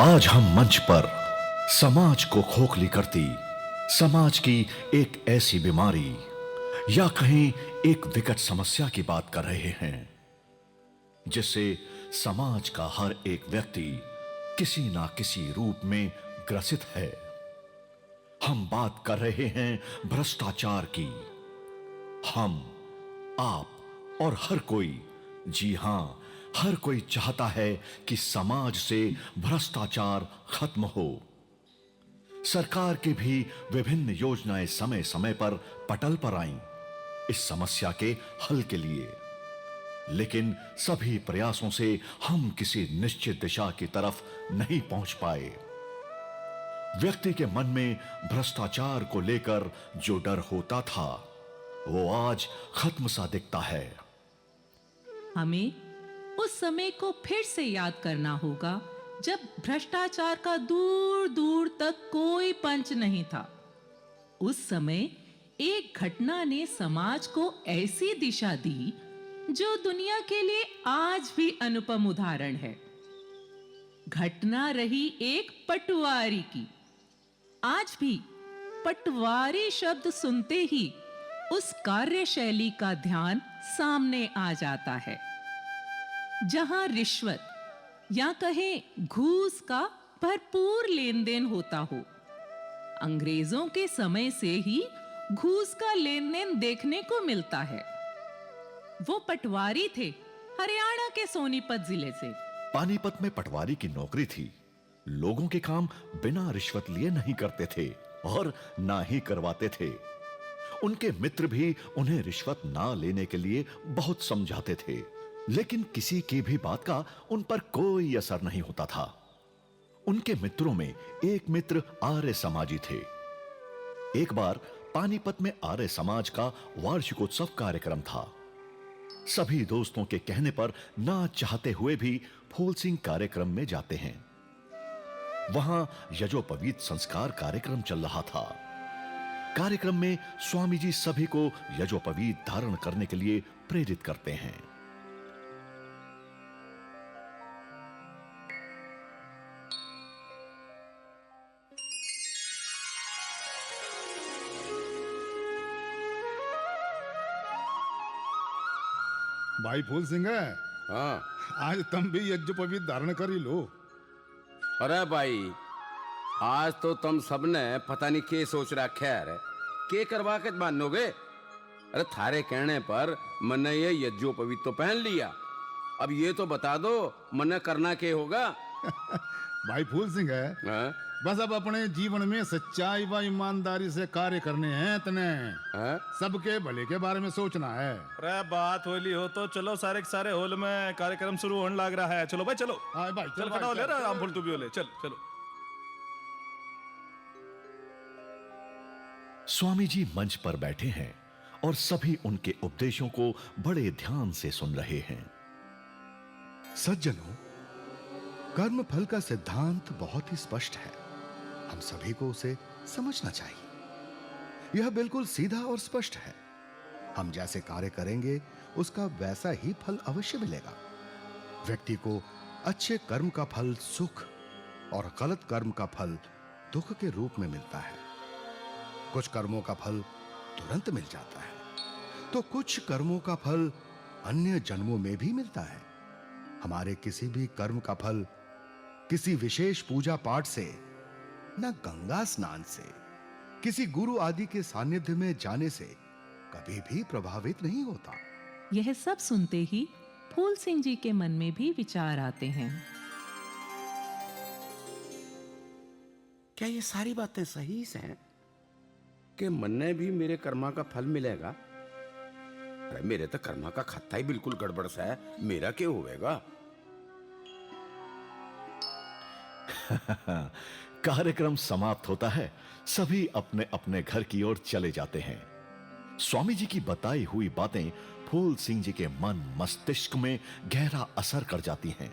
आज हम मंच पर समाज को खोखली करती समाज की एक ऐसी बीमारी या कहीं एक विकट समस्या की बात कर रहे हैं जिससे समाज का हर एक व्यक्ति किसी ना किसी रूप में ग्रसित है। हम बात कर रहे हैं भ्रष्टाचार की। हम, आप और हर कोई, जी हां, हर कोई चाहता है कि समाज से भ्रष्टाचार खत्म हो। सरकार की भी विभिन्न योजनाएं समय समय पर पटल पर आईं इस समस्या के हल के लिए, लेकिन सभी प्रयासों से हम किसी निश्चित दिशा की तरफ नहीं पहुंच पाए। व्यक्ति के मन में भ्रष्टाचार को लेकर जो डर होता था वो आज खत्म सा दिखता है। हमें उस समय को फिर से याद करना होगा जब भ्रष्टाचार का दूर दूर तक कोई पंच नहीं था। उस समय एक घटना ने समाज को ऐसी दिशा दी जो दुनिया के लिए आज भी अनुपम उदाहरण है। घटना रही एक पटवारी की। आज भी पटवारी शब्द सुनते ही उस कार्यशैली का ध्यान सामने आ जाता है जहां रिश्वत या कहें घूस का भरपूर लेन देन होता हो। अंग्रेजों के समय से ही घूस का लेन देन देखने को मिलता है। वो पटवारी थे हरियाणा के सोनीपत जिले से। पानीपत में पटवारी की नौकरी थी। लोगों के काम बिना रिश्वत लिए नहीं करते थे और ना ही करवाते थे। उनके मित्र भी उन्हें रिश्वत ना लेने के लिए बहुत समझाते थे, लेकिन किसी की भी बात का उन पर कोई असर नहीं होता था। उनके मित्रों में एक मित्र आर्य समाजी थे। एक बार पानीपत में आर्य समाज का वार्षिकोत्सव कार्यक्रम था। सभी दोस्तों के कहने पर ना चाहते हुए भी फूल सिंह कार्यक्रम में जाते हैं। वहां यजोपवीत संस्कार कार्यक्रम चल रहा था। कार्यक्रम में स्वामी जी सभी को यजोपवीत धारण करने के लिए प्रेरित करते हैं। भाई फूल सिंह है। हाँ। आज तुम भी यज्ञोपवीत धारण कर ही लो। अरे भाई, आज तो तुम सबने पता नहीं क्या सोच रखा है। के करवा के मानोगे? अरे थारे कहने पर मैंने ये यज्ञोपवीत तो पहन लिया। अब ये तो बता दो मैंने करना क्या होगा? भाई फूल सिंह है, हाँ? बस अब अपने जीवन में सच्चाई व ईमानदारी से कार्य करने हैं तने। हाँ? सबके भले के बारे में सोचना है। अरे बात होली हो तो चलो, सारे के सारे हॉल में कार्यक्रम शुरू होने लग रहा है। चलो भाई चलो। हाँ भाई चल खड़ा हो ले रहा राम फूल, तू भी हो ले। चल चलो। स्वामी जी मंच पर बैठे हैं और सभी उनके उपदेशों को बड़े ध्यान से सुन रहे हैं। सज्जनों, कर्म फल का सिद्धांत बहुत ही स्पष्ट है। हम सभी को उसे समझना चाहिए। यह बिल्कुल सीधा और स्पष्ट है। हम जैसे कार्य करेंगे उसका वैसा ही फल अवश्य मिलेगा। व्यक्ति को अच्छे कर्म का फल सुख और गलत कर्म का फल दुख के रूप में मिलता है। कुछ कर्मों का फल तुरंत मिल जाता है तो कुछ कर्मों का फल अन्य जन्मों में भी मिलता है। हमारे किसी भी कर्म का फल किसी विशेष पूजा पाठ से, न गंगा स्नान से, किसी गुरु आदि के सानिध्य में जाने से कभी भी प्रभावित नहीं होता। यह सब सुनते ही फूल सिंह जी के मन में भी विचार आते हैं। क्या ये सारी बातें सही से हैं कि मन्ने भी मेरे कर्मा का फल मिलेगा? अरे मेरे तो कर्मा का खाता ही बिल्कुल गड़बड़ सा है। मेरा क्या होएगा? कार्यक्रम समाप्त होता है। सभी अपने अपने घर की ओर चले जाते हैं। स्वामी जी की बताई हुई बातें फूल सिंह जी के मन मस्तिष्क में गहरा असर कर जाती हैं।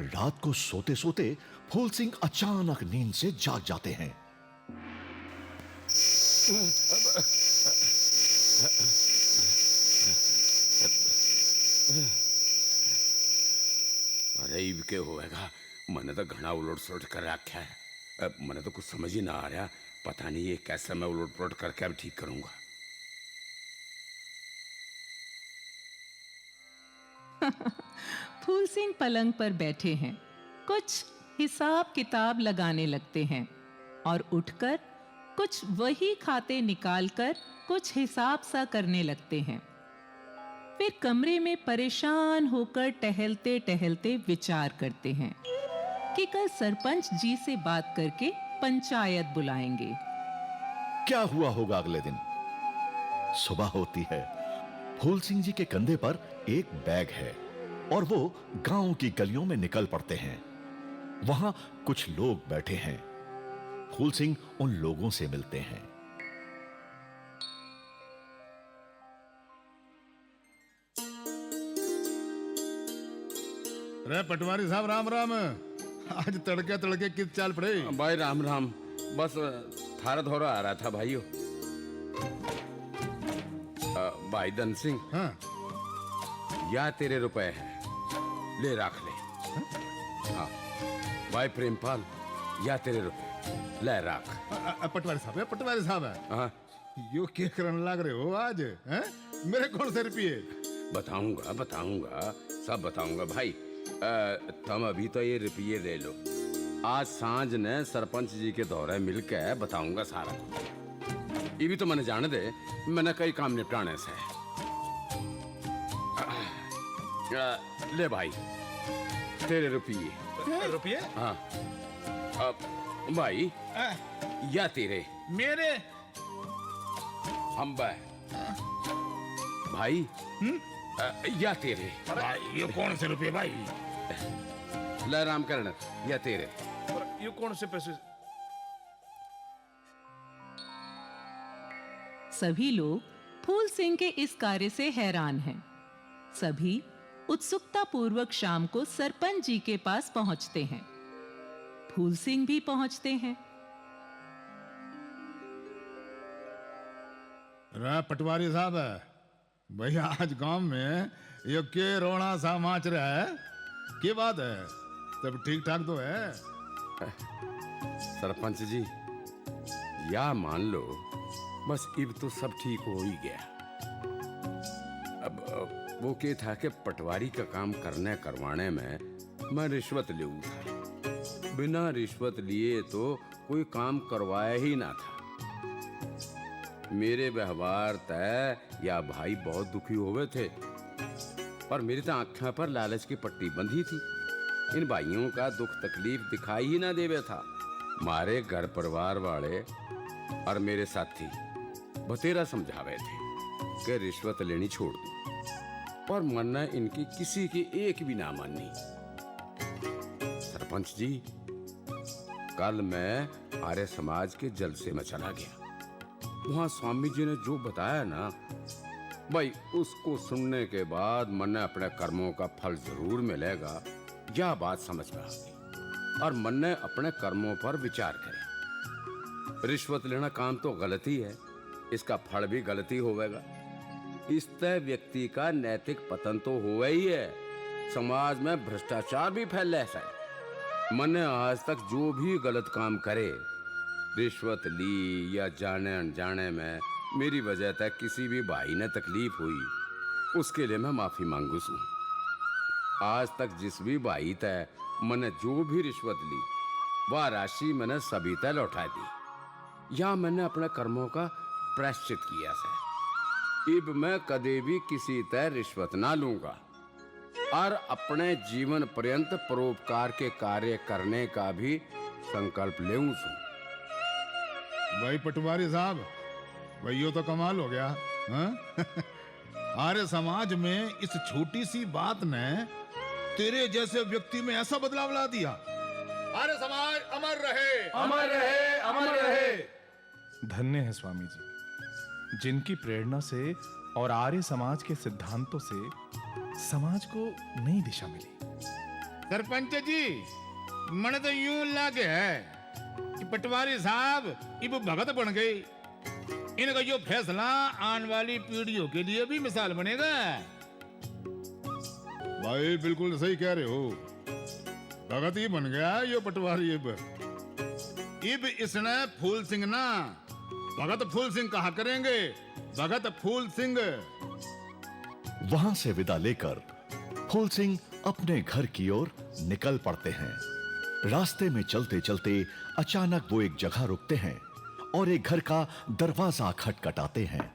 रात को सोते सोते फूल सिंह अचानक नींद से जाग जाते हैं। अरे इब के होएगा? मैंने तो घना उलट सुलट कर रखा है। मैंने तो कुछ समझ ही ना आ रहा, पता नहीं ये कैसे मैं उलट पुलट करके अब ठीक करूंगा। फूल सिंह पलंग पर बैठे हैं, कुछ हिसाब किताब लगाने लगते हैं और उठकर कुछ वही खाते निकालकर कुछ हिसाब सा करने लगते हैं। फिर कमरे में परेशान होकर टहलते टहलते विचार करते हैं कि कल सरपंच जी से बात करके पंचायत बुलाएंगे। क्या हुआ होगा अगले दिन? सुबह होती है। फूल सिंह जी के कंधे पर एक बैग है और वो गांव की गलियों में निकल पड़ते हैं। वहां कुछ लोग बैठे हैं। फूल सिंह उन लोगों से मिलते हैं। रे पटवारी साहब राम राम। आज तड़के तड़के किस चाल पड़े? भाई राम राम, बस थारा धोरा आ रहा था भाइयों। भाई धन सिंह, हाँ या तेरे रुपए है, ले रख ले। हाँ भाई प्रेमपाल, या तेरे रुपए ले रख। पटवारी साहब है। हाँ यो क्या करने लग रहे हो आज? हैं? मेरे कौन से रुपये? बताऊंगा, सब बताऊंगा भाई। तुम अभी तो ये रुपये ले लो, आज सांझ ने सरपंच जी के दौरे मिलकर बताऊंगा सारा कुछ। ये भी तो मैंने जाने दे, मैंने कई काम निपटाने से। ले भाई तेरे रुपये। हाँ भाई, या तेरे मेरे? हम भाई या तेरे? भाई ये कौन से रुपये भाई? ले रामकरण, या तेरे? और ये कौन से पैसे? सभी लोग फूल सिंह के इस कार्य से हैरान हैं। सभी उत्सुकता पूर्वक शाम को सरपंच जी के पास पहुंचते हैं। फूल सिंह भी पहुंचते हैं। रा पटवारी साहब, भैया आज गांव में ये के रोना सा माच रहा है? क्या बात है? सब ठीक ठाक तो है? सरपंच जी, या मान लो बस अब तो सब ठीक हो ही गया। अब वो क्या था कि पटवारी का काम करवाने में मैं रिश्वत ले था। बिना रिश्वत लिए तो कोई काम करवाया ही ना था। मेरे व्यवहार तय या भाई बहुत दुखी हुए थे, पर मेरी तो आंखों पर लालच की पट्टी बंधी थी। इन भाइयों का दुख तकलीफ दिखाई ही ना देवे था। मारे घर परिवार वाले और मेरे साथी बतेरा समझावे थे कि रिश्वत लेनी छोड़ दो, पर मन्ना इनकी किसी की एक भी ना मानी। सरपंच जी, कल मैं आर्य समाज के जलसे में चला गया। वहां स्वामी जी ने जो बताया ना भाई, उसको सुनने के बाद मन अपने कर्मों का फल जरूर मिलेगा, यह बात समझ में आ गई और मन ने अपने कर्मों पर विचार करे। रिश्वत लेना काम तो गलती है, इसका फल भी गलती होवेगा। इस तय व्यक्ति का नैतिक पतन तो हुआ ही है, समाज में भ्रष्टाचार भी फैल रहा है। मन ने आज तक जो भी गलत काम करे, रिश्वत ली या जाने अनजाने में मेरी वजह तक किसी भी भाई ने तकलीफ हुई, उसके लिए मैं माफी मांगू छू। आज तक जिस भी भाई तय मैंने जो भी रिश्वत ली, वह राशि मैंने सभी तय लौटा दी या मैंने अपने कर्मों का प्रायश्चित किया से। इब मैं कदे भी किसी तय रिश्वत ना लूंगा और अपने जीवन पर्यंत परोपकार के कार्य करने का भी संकल्प लेऊं छू। भाई पटवारी साहब, भाई यो तो कमाल हो गया। हाँ? आर्य समाज में इस छोटी सी बात ने तेरे जैसे व्यक्ति में ऐसा बदलाव ला दिया। आर्य समाज अमर रहे, अमर रहे, अमर रहे। धन्य है स्वामी जी, जिनकी प्रेरणा से और आर्य समाज के सिद्धांतों से समाज को नई दिशा मिली। सरपंच जी, मन तो यूं लगे है कि पटवारी साहब इब भगत बन गए। इनका जो फैसला आने वाली पीढ़ियों के लिए भी मिसाल बनेगा। भाई बिल्कुल सही कह रहे हो। भगत ही बन गया ये पटवारी। इब इसने फूल सिंह ना भगत फूल सिंह कहा करेंगे, भगत फूल सिंह। वहां से विदा लेकर फूल सिंह अपने घर की ओर निकल पड़ते हैं। रास्ते में चलते चलते अचानक वो एक जगह रुकते हैं और एक घर का दरवाजा खटखटाते हैं।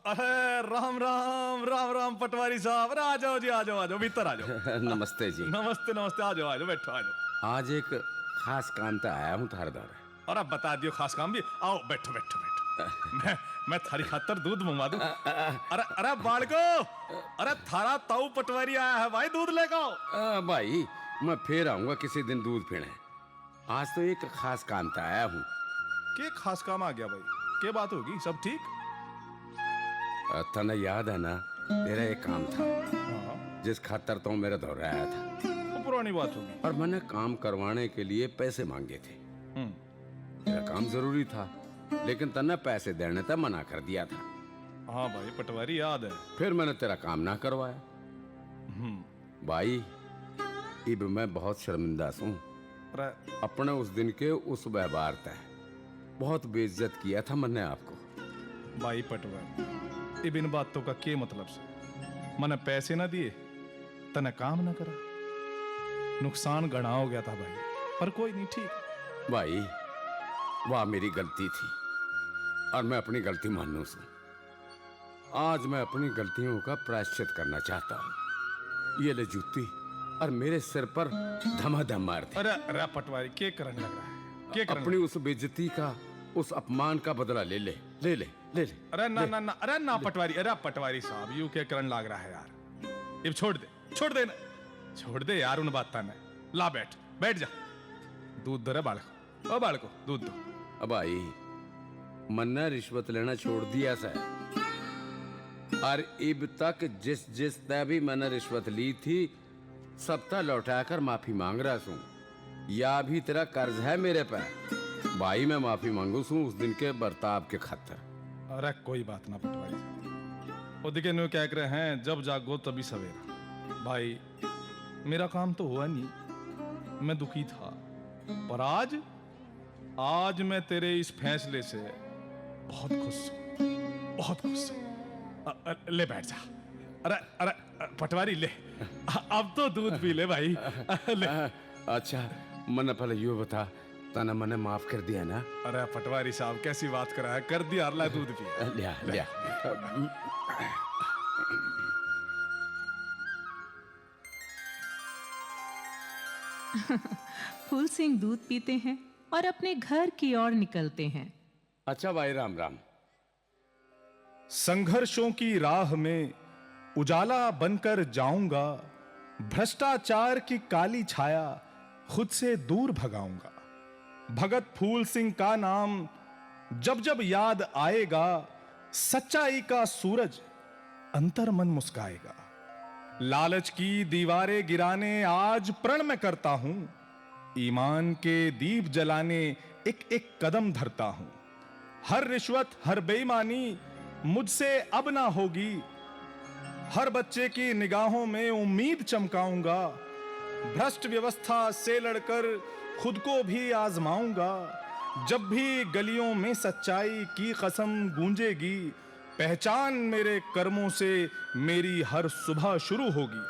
अरे राम राम राम राम पटवारी साहब, अरे आ जाओ जी, आ जाओ, आ जाओ, भीतर आ जाओ। नमस्ते जी। नमस्ते नमस्ते, आ जाओ, आ जाओ, बैठो, आ जाओ। आज एक खास काम तो आया हूँ थारे दौरे। और अब बता दियो खास काम भी। आओ बैठो बैठो बैठो। मैं थारी खातर दूध मंगवा दूं। अरे अरे बालको, अरे थारा ताऊ पटवारी आया है भाई, दूध लेकर आओ। भाई मैं फिर आऊंगा किसी दिन दूध पीने। आज तो एक खास काम तो आया हूँ। के खास काम आ गया भाई? के बात होगी? सब ठीक? तने याद है ना तेरा एक काम था हाँ, जिस खातर तो मेरे दौरे आया था, तो पुरानी बात होगी। और मैंने काम करवाने के लिए पैसे मांगे थे। तेरा काम जरूरी था, लेकिन तने पैसे देने तक मना कर दिया था। हाँ भाई पटवारी, याद है। फिर मैंने तेरा काम ना करवाया। भाई इब मैं बहुत शर्मिंदा हूँ। अरे अपने उस दिन के उस व्यवहार तय बहुत बेइज्जत किया था मैंने आपको। भाई पटवारी, इब इन बातों का क्या मतलब से? मैंने पैसे ना दिए, तने काम ना करा, नुकसान गढ़ा हो गया था भाई। पर कोई नहीं, ठीक। भाई वाह मेरी गलती थी और मैं अपनी गलती मानू से आज मैं अपनी गलतियों का प्रायश्चित करना चाहता हूँ। ये ले जूती और मेरे सिर पर धमाधम मार दे। अरे अरे पटवारी, क्या करने लग रहा है? क्या करने अपनी उस बेइज्जती का, उस अपमान का बदला ले ले ले ले ले ले। अरे ना ना ना, अरे ना पटवारी, अरे पटवारी साहब, यू क्या करने लग रहा है यार? अब छोड़ दे, छोड़ दे ना, छोड़ दे यार उन बात ने। ला बैठ, बैठ जा, दूध दे रे बालको। ओ बालको, दूध दो। अब भाई मन्ना रिश्वत लेना छोड़ दिया सा, और इब तक जिस जिस तय भी मैंने रिश्वत ली थी सब तक लौटाकर माफी मांग रहा हूँ। या भी तेरा कर्ज है मेरे पे भाई, मैं माफी मांगू हूँ उस दिन के बर्ताव के खातिर। अरे कोई बात ना पटवारी साहब, वो दिखे न्यू क्या कर रहे हैं, जब जागो तभी सवेरा। भाई मेरा काम तो हुआ नहीं, मैं दुखी था, पर आज मैं तेरे इस फैसले से बहुत खुश हूं, बहुत खुश हूं। ले बैठ जा। अरे अरे पटवारी ले, अब तो दूध पी ले भाई। ले। अच्छा मैंने पहले यू बता, तना मैंने माफ कर दिया ना? अरे पटवारी साहब कैसी बात कर रहा है, कर दिया, ला दूध पी। लिया लिया। फूल सिंह दूध पीते हैं और अपने घर की ओर निकलते हैं। अच्छा भाई राम राम। संघर्षों की राह में उजाला बनकर जाऊंगा, भ्रष्टाचार की काली छाया खुद से दूर भगाऊंगा। भगत फूल सिंह का नाम जब जब याद आएगा, सच्चाई का सूरज अंतर मन मुस्काएगा। लालच की दीवारें गिराने आज प्रण में करता हूं, ईमान के दीप जलाने एक एक कदम धरता हूं। हर रिश्वत हर बेईमानी मुझसे अब ना होगी, हर बच्चे की निगाहों में उम्मीद चमकाऊंगा। भ्रष्ट व्यवस्था से लड़कर खुद को भी आजमाऊंगा। जब भी गलियों में सच्चाई की कसम गूंजेगी, पहचान मेरे कर्मों से मेरी हर सुबह शुरू होगी।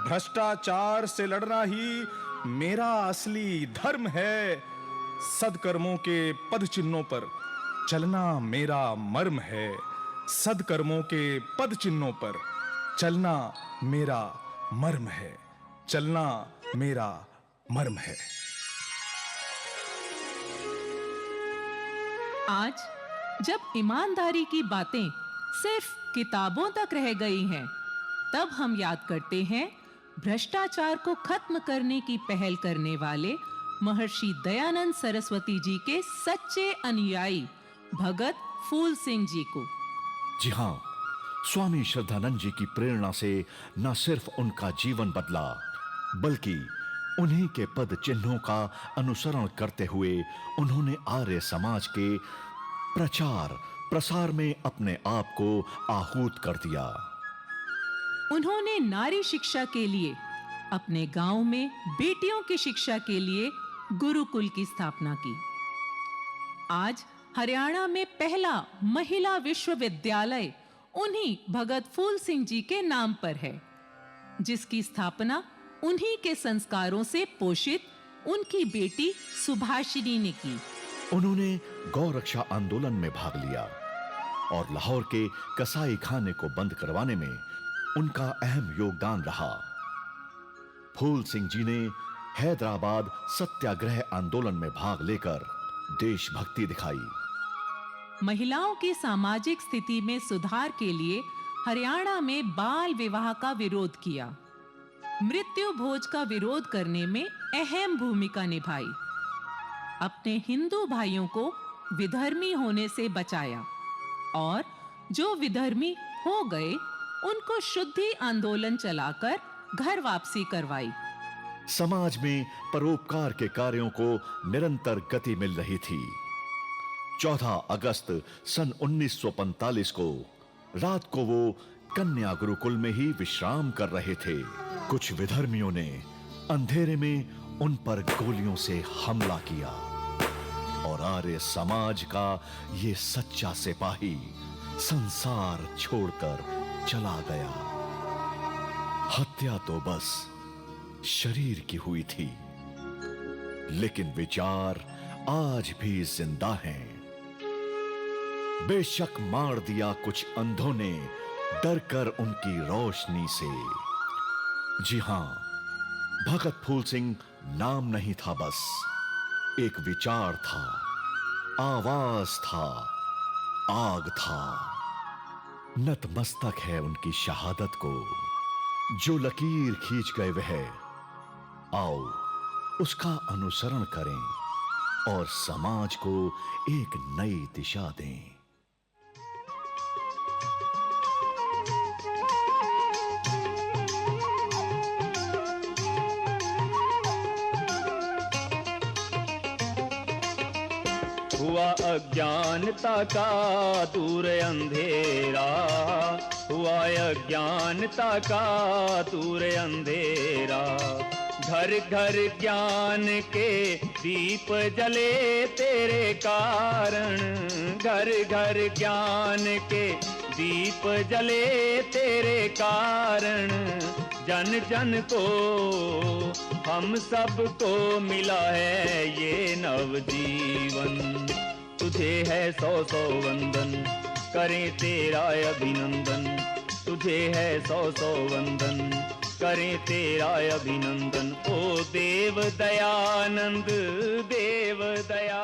भ्रष्टाचार से लड़ना ही मेरा असली धर्म है, सदकर्मों के पद चिन्हों पर चलना मेरा मर्म है। सदकर्मों के पद चिन्हों पर चलना मेरा मर्म है, चलना मेरा मर्म है। आज जब ईमानदारी की बातें सिर्फ किताबों तक रह गई हैं, तब हम याद करते हैं भ्रष्टाचार को खत्म करने की पहल करने वाले महर्षि दयानंद सरस्वती जी के सच्चे अनुयायी भगत फूल सिंह जी को। जी हाँ, स्वामी श्रद्धानंद जी की प्रेरणा से न सिर्फ उनका जीवन बदला, बल्कि उन्हीं के पद चिन्हों का अनुसरण करते हुए उन्होंने आर्य समाज के प्रचार प्रसार में अपने आप को आहूत कर दिया। उन्होंने नारी शिक्षा के लिए अपने गांव में बेटियों की शिक्षा के लिए गुरुकुल की स्थापना की। आज हरियाणा में पहला महिला विश्वविद्यालय उन्हीं भगत फूल सिंह जी के नाम पर है, जिसकी स्थापना उन्हीं के संस्कारों से पोषित उनकी बेटी सुभाषिनी ने की। उन्होंने गौ रक्षा आंदोलन में भाग लिया और लाहौर के कसाई खाने को बंद करवाने में उनका अहम योगदान रहा। फूल सिंह जी ने हैदराबाद सत्याग्रह आंदोलन में भाग लेकर देशभक्ति दिखाई। महिलाओं की सामाजिक स्थिति में सुधार के लिए हरियाणा में बाल विवाह का विरोध किया, मृत्यु भोज का विरोध करने में अहम भूमिका निभाई, अपने हिंदू भाइयों को विधर्मी होने से बचाया और जो विधर्मी हो गए उनको शुद्धि आंदोलन चलाकर घर वापसी करवाई। समाज में परोपकार के कार्यों को निरंतर गति मिल रही थी। 14 अगस्त सन 1945 को रात को वो कन्या गुरुकुल में ही विश्राम कर रहे थे। कुछ विधर्मियों ने अंधेरे में उन पर गोलियों से हमला किया और आर्य समाज का ये सच्चा सिपाही संसार छोड़कर चला गया। हत्या तो बस शरीर की हुई थी, लेकिन विचार आज भी जिंदा हैं। बेशक मार दिया कुछ अंधों ने डरकर उनकी रोशनी से। जी हां, भगत फूल सिंह नाम नहीं था, बस एक विचार था, आवाज था, आग था। नतमस्तक है उनकी शहादत को। जो लकीर खींच गए वह, आओ उसका अनुसरण करें और समाज को एक नई दिशा दें। हुआ अज्ञानता का दूर अंधेरा, हुआ अज्ञानता का दूर अंधेरा। घर घर ज्ञान के दीप जले तेरे कारण, घर घर ज्ञान के दीप जले तेरे कारण। जन जन को हम सबको मिला है ये नवजीवन। तुझे है सौ सौ वंदन, करें तेरा अभिनंदन। तुझे है सौ सौ वंदन, करें तेरा अभिनंदन। ओ देव दयानंद, देव दया